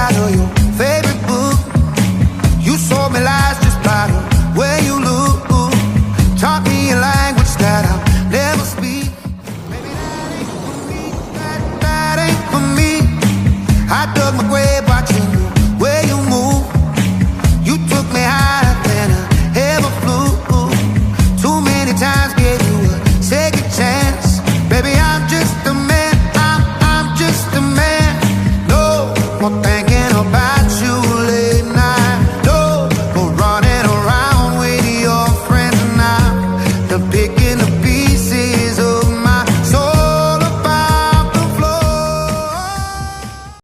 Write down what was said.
out of your favorite book. You sold me lies just by the way you look. Taught me a language that I'll never speak. Maybe that ain't for me, that ain't for me. I dug my grave watching the way you move. You took me higher than I ever flew. Too many times gave you a second chance. Baby, I'm just a man, I'm just a man. No more thinking